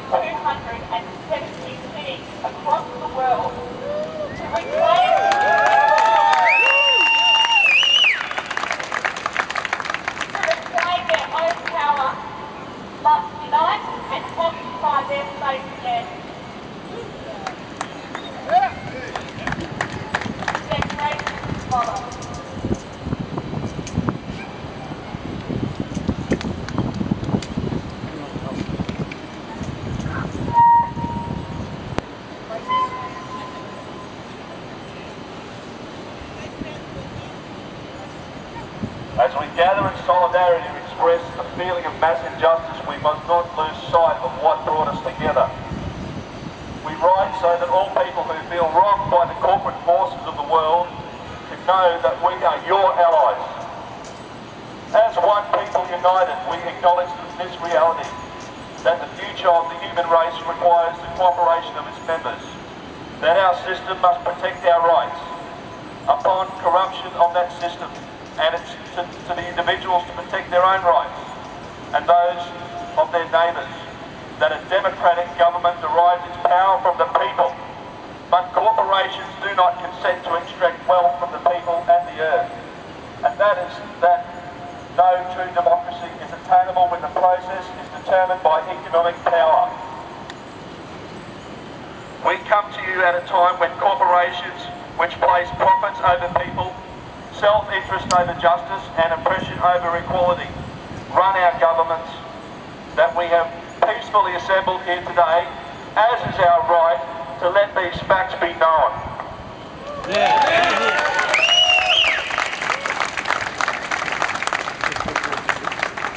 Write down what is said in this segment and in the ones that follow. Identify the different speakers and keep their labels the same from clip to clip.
Speaker 1: 270 cities across the world to reclaim their own power, must unite and occupy their space again. Generations follow.
Speaker 2: As we gather in solidarity to express a feeling of mass injustice, we must not lose sight of what brought us together. We rise so that all people who feel wronged by the corporate forces of the world can know that we are your allies. As one people united, we acknowledge this reality, that the future of the human race requires the cooperation of its members, that our system must protect our rights. Upon corruption of that system, and it's to the individuals to protect their own rights and those of their neighbours, that a democratic government derives its power from the people, but corporations do not consent to extract wealth from the people and the earth. And that is that no true democracy is attainable when the process is determined by economic power. We come to you at a time when corporations, which place profits over people, self-interest over justice and oppression over equality, run our governments, that we have peacefully assembled here today, as is our right, to let these facts be known.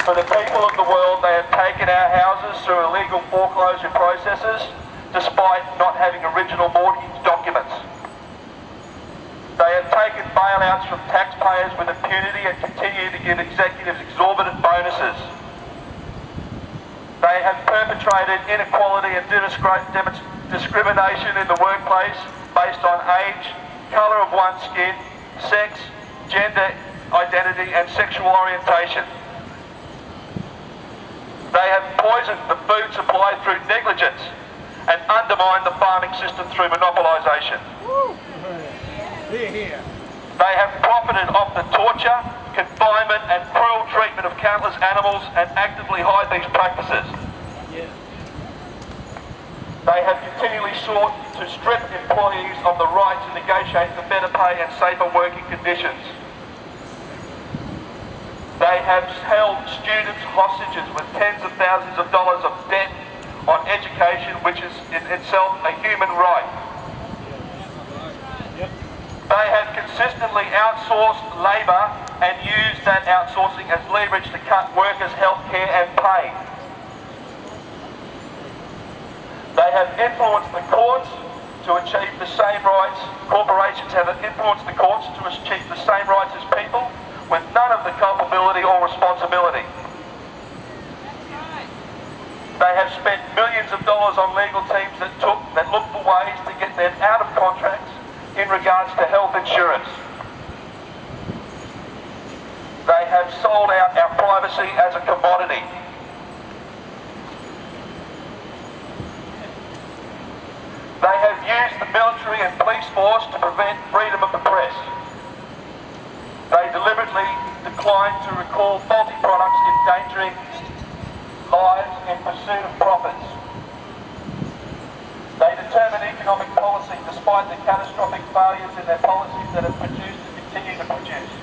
Speaker 2: For the people of the world, they have taken our houses through illegal foreclosure processes, despite not having original mortgage documents. They have taken bailouts from taxpayers with impunity and continue to give executives exorbitant bonuses. They have perpetrated inequality and discrimination in the workplace based on age, colour of one's skin, sex, gender identity and sexual orientation. They have poisoned the food supply through negligence and undermined the farming system through monopolisation. They have profited off the torture, confinement and cruel treatment of countless animals and actively hide these practices. They have continually sought to strip employees of the right to negotiate for better pay and safer working conditions. They have held students hostages with tens of thousands of dollars of debt on education, which is in itself a human right. They have consistently outsourced labour and used that outsourcing as leverage to cut workers' health care and pay. They have influenced the courts to achieve the same rights. Corporations have influenced the courts to achieve the same rights as people, with none of the culpability or responsibility. They have spent millions of dollars on legal teams that look for ways to get them out of contracts in regards to health insurance. They have sold out our privacy as a commodity. They have used the military and police force to prevent freedom of the press. They deliberately declined to recall faulty products, endangering lives in pursuit of profits. They determine economic policy despite the catastrophic failures in their policies that have produced and continue to produce.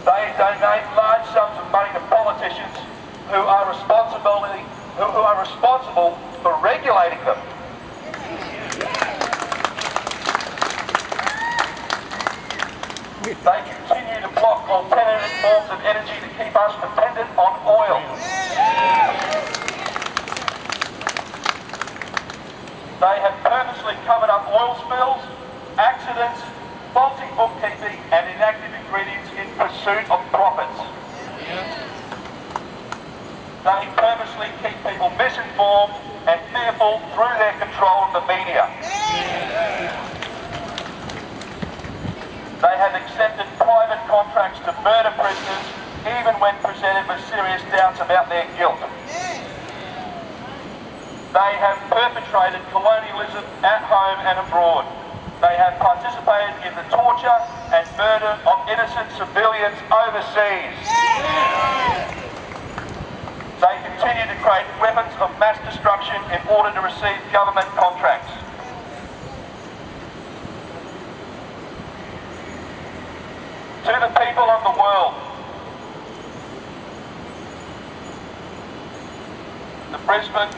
Speaker 2: They donate large sums of money to politicians who are responsible for regulating them. They continue to block alternative forms of energy to keep us dependent on oil. They have purposely covered up oil spills, accidents, faulty bookkeeping and inactive ingredients in pursuit of profits. They purposely keep people misinformed and fearful through their control of the media. They have accepted private contracts to murder prisoners even when presented with serious doubts about their guilt. They have perpetrated colonialism at home and abroad. They have participated in the torture and murder of innocent civilians overseas. They continue to create weapons of mass destruction in order to receive government contracts. To the people of the world, the Brisbane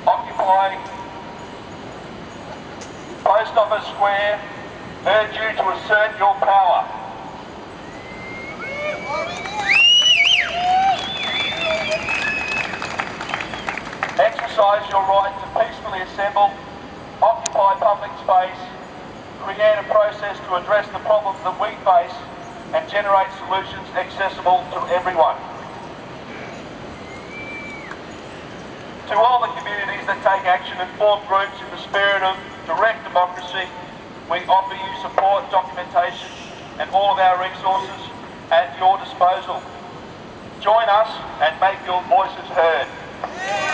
Speaker 2: Occupy Post Office Square urge you to assert your power. Exercise your right to peacefully assemble, occupy public space, create a process to address the problems that we face and generate solutions accessible to everyone. To all the communities that take action and form groups in the spirit of direct democracy, we offer you support, documentation and all of our resources at your disposal. Join us and make your voices heard.